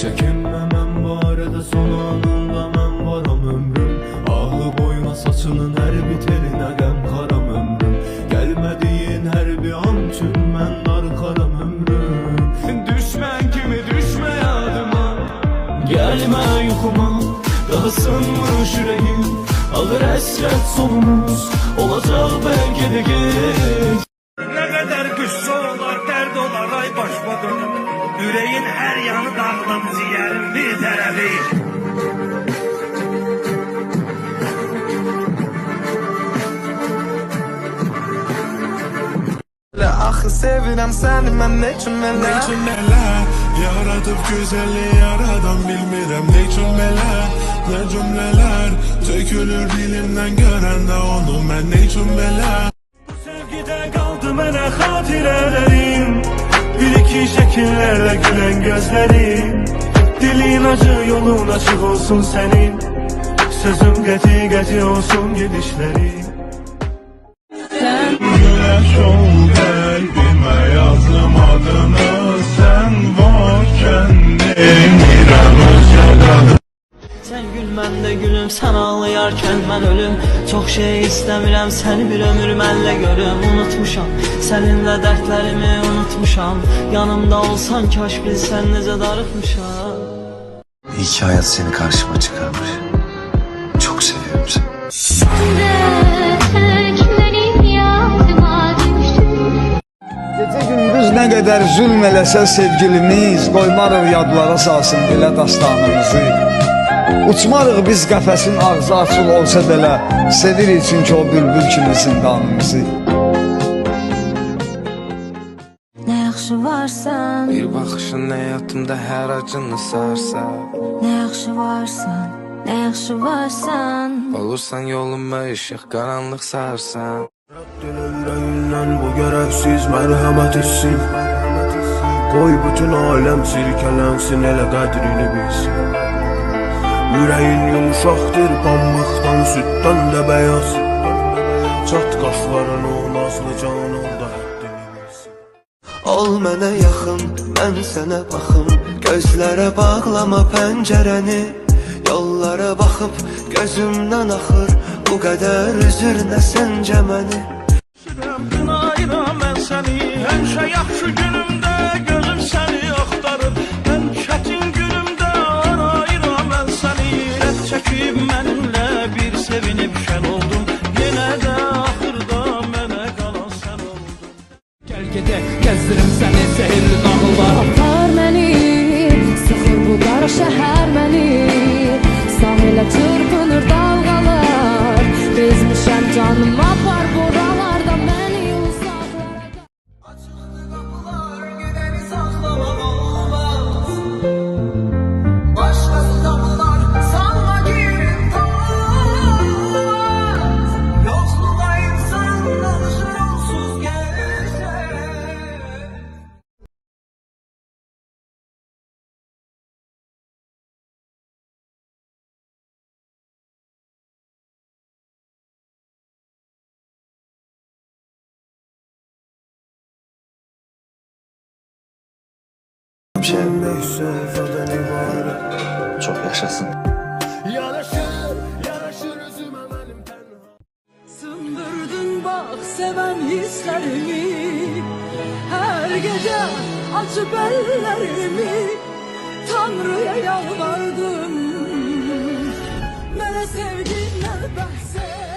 Çəkinməməm barədə son anında mən varam ömrüm. Ahı boyuna saçının hər bitelinə qəm qaram ömrüm. Gəlmədiyin hər bir an üçün mən darxaram ömrüm. Düşmən kimi düşmə yadıma, gəlmə yuxuma. Daha sınmış ürəyim, alır əsrət sonumuz. Olacaq bəlkə də gec. Ne kadar güçlü olar, dert olar, ay başıma dönüp. Yüreğin her yanı dağılım, ciğerin bir tarafı. Axı sevirəm səni mən nə üçün Ne belə üçün belə yaratıp güzelliği yaradan bilmirəm ne üçün belə. Ne cümleler tökülür dilimden görəndə onu mən ne üçün belə. Bu sevgide kaldı mənə xatirələrim. Bir iki şəkillərlə gülen gözlerim. Dilin acı, yolun açık olsun senin. Sözüm qəti olsun gidişlerin. Güneş ol kalbime yazdım adını. Sen varken emirəm özgədadır. Sen gülməm de gülüm, sen ağlayarken ben ölüm. Çok şey istəmirəm, seni bir ömür mənlə görüm. Unutmuşam, seninle dertlerimi unutmuşam. Yanımda olsan kaş bilsen necə darıxmışam. İyi ki hayat seni karşıma çıkarmış. Çok seviyorum seni. Gece gündüz ne kadar zulm eləsə sevgilimiz, qoymarıq yadlara salsın belə dastanımızı. Uçmarıq biz qəfəsin ağzı açıq olsa belə, sevirik çünki o bülbül kimi zindanımızı. Ne yaxşı varsan, Bir baxışın həyatımda hər acını sarsa. ne yaxşı varsan, ne yaxşı varsan. Olursan yoluma ışıq, qaranlıq sarsan. Yüreğinden bu gereksiz merhamet etsin. Koy bütün alem silkelensin, ele kadrini bilsin. Yüreğin yumuşaktır, pambıktan sütten de beyaz. Çat kaşlarını o nazlı canın da haddini bilsin. Ol mənə yaxın, mən sənə baxım. Gözlərə bağlama pəncərəni. Yollara baxıb gözümdən axır. Bu qədər üzürlə səncə məni. Ayıram mən səni, həmişə yaxşı günümdə gözüm səni axtarır. Mən çətin günümdə arayıram mən səni. Rədd çəkib mənimlə bir sevinib şən oldum. Yenə də axırda mənə qalan sən oldun. Gel gedək, gəzdirim səni sehirli nağıllar. Apar məni, sıxır bu qara şəhər məni. Sahilə çırpınır dalğalar. Bezmişəm canım apar buralarda məni uzaqlarda. Açıldı qapılar, gedəni saxlamaq olmaz. Başqası tapılar, sanma girin tanımaz. Yoxsulda insan danışır onsuz gəlirsən. Neyse zaten ibaret. Çok yaşasın. Yaraşır özüme benim tenha. Söndürdün bak seven hislerimi. Her gece açıp ellerimi. Tanrı'ya yalvardım. Bana sevginden bahset.